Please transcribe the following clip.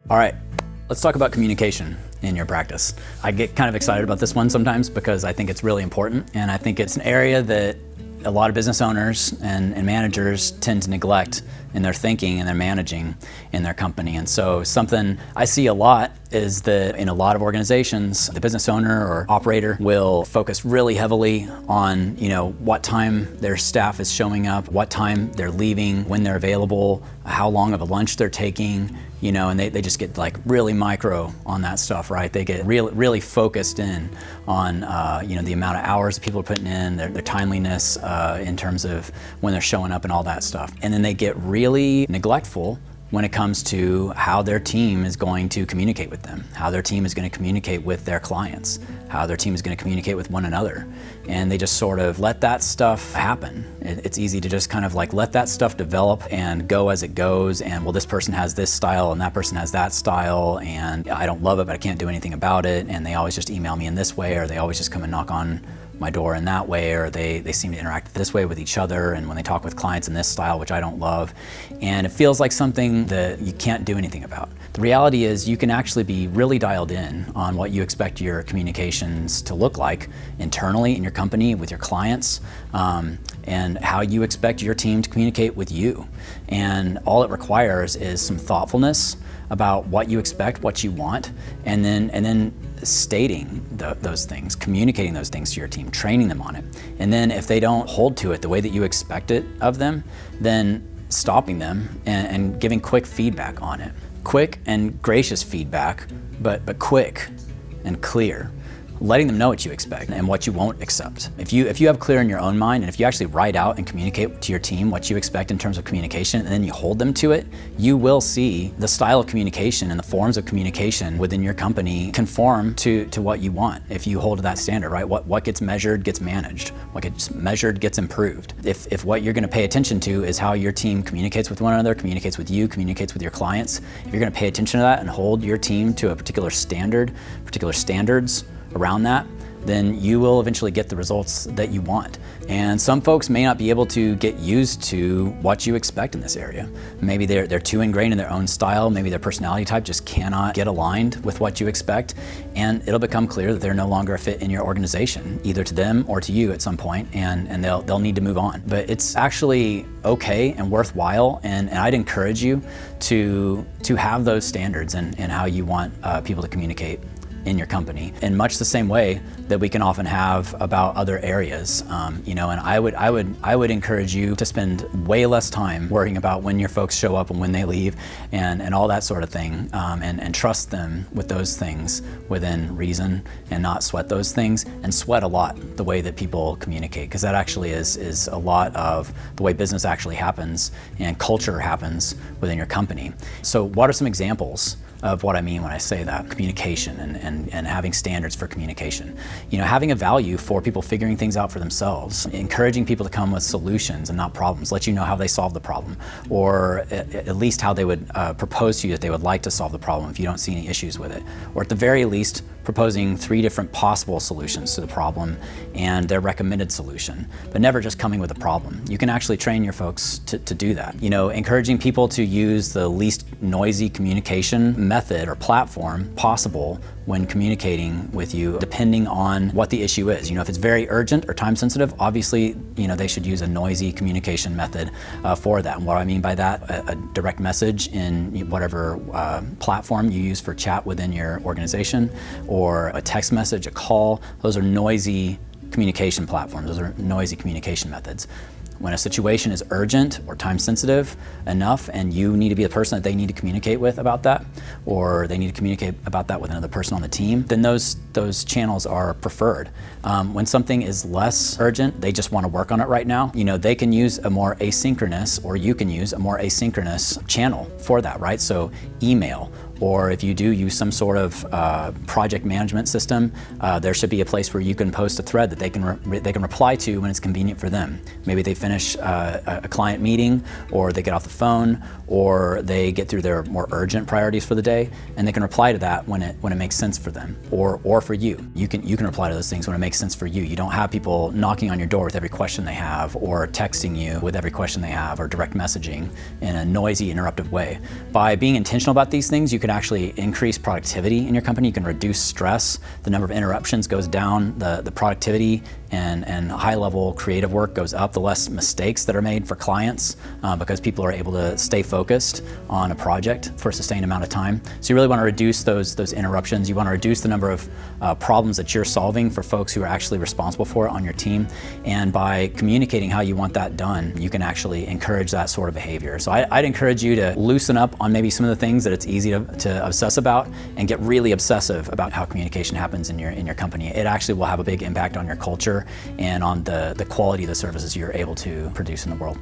All right, let's talk about communication in your practice. I get kind of excited about this one sometimes because I think it's really important, and I think it's an area that a lot of business owners and managers tend to neglect in their thinking and their managing in their company. And so something I see a lot is that in a lot of organizations, the business owner or operator will focus really heavily on, what time their staff is showing up, what time they're leaving, when they're available, how long of a lunch they're taking, and they just get like really micro on that stuff, right? They get really focused in on, the amount of hours that people are putting in, their timeliness in terms of when they're showing up and all that stuff. And then they get really neglectful when it comes to how their team is going to communicate with them, how their team is going to communicate with their clients, how their team is going to communicate with one another. And they just sort of let that stuff happen. It's easy to just kind of like let that stuff develop and go as it goes. And well, this person has this style and that person has that style, and I don't love it, but I can't do anything about it. And they always just email me in this way, or they always just come and knock on my door in that way, or they seem to interact this way with each other, and when they talk with clients in this style, which I don't love. And it feels like something that you can't do anything about. The reality is you can actually be really dialed in on what you expect your communications to look like internally in your company with your clients, and how you expect your team to communicate with you. And all it requires is some thoughtfulness about what you expect, what you want, and then stating those things, communicating those things to your team, training them on it. And then if they don't hold to it the way that you expect it of them, then stopping them and giving quick feedback on it. Quick and gracious feedback, but quick and clear. Letting them know what you expect and what you won't accept. If you have clear in your own mind, and if you actually write out and communicate to your team what you expect in terms of communication, and then you hold them to it, you will see the style of communication and the forms of communication within your company conform to what you want. If you hold to that standard, right? What gets measured gets managed. What gets measured gets improved. If what you're going to pay attention to is how your team communicates with one another, communicates with you, communicates with your clients, if you're going to pay attention to that and hold your team to a particular standard, particular standards around that, then you will eventually get the results that you want. And some folks may not be able to get used to what you expect in this area. Maybe they're too ingrained in their own style, maybe their personality type just cannot get aligned with what you expect, and it'll become clear that they're no longer a fit in your organization, either to them or to you at some point, and they'll need to move on. But it's actually okay and worthwhile, and I'd encourage you to have those standards and how you want people to communicate in your company, in much the same way that we can often have about other areas. And I would encourage you to spend way less time worrying about when your folks show up and when they leave and all that sort of thing, and trust them with those things within reason, and not sweat those things, and sweat a lot the way that people communicate, because that actually is a lot of the way business actually happens and culture happens within your company. So what are some examples of what I mean when I say that? Communication and having standards for communication. Having a value for people figuring things out for themselves, encouraging people to come with solutions and not problems, let you know how they solve the problem, or at least how they would propose to you that they would like to solve the problem if you don't see any issues with it. Or at the very least, proposing 3 different possible solutions to the problem and their recommended solution, but never just coming with a problem. You can actually train your folks to do that. Encouraging people to use the least noisy communication method or platform possible when communicating with you, depending on what the issue is. If it's very urgent or time sensitive, obviously, they should use a noisy communication method for that. And what I mean by that, a direct message in whatever platform you use for chat within your organization, or a text message, a call, those are noisy communication platforms. Those are noisy communication methods. When a situation is urgent or time sensitive enough, and you need to be the person that they need to communicate with about that, or they need to communicate about that with another person on the team, then those channels are preferred. When something is less urgent, they just want to work on it right now, they can use a more asynchronous, or you can use a more asynchronous channel for that, right? So email, or if you do use some sort of project management system, there should be a place where you can post a thread that they can reply to when it's convenient for them. Maybe they finish a client meeting, or they get off the phone, or they get through their more urgent priorities for the the day, and they can reply to that when it makes sense for them, or for you. You can reply to those things when it makes sense for you. You don't have people knocking on your door with every question they have, or texting you with every question they have, or direct messaging in a noisy, interruptive way. By being intentional about these things, you can actually increase productivity in your company. You can reduce stress. The number of interruptions goes down. The productivity and high-level creative work goes up. The less mistakes that are made for clients because people are able to stay focused on a project for a sustained amount of time. So you really want to reduce those interruptions. You want to reduce the number of problems that you're solving for folks who are actually responsible for it on your team. And by communicating how you want that done, you can actually encourage that sort of behavior. So I'd encourage you to loosen up on maybe some of the things that it's easy to obsess about, and get really obsessive about how communication happens in your company. It actually will have a big impact on your culture and on the quality of the services you're able to produce in the world.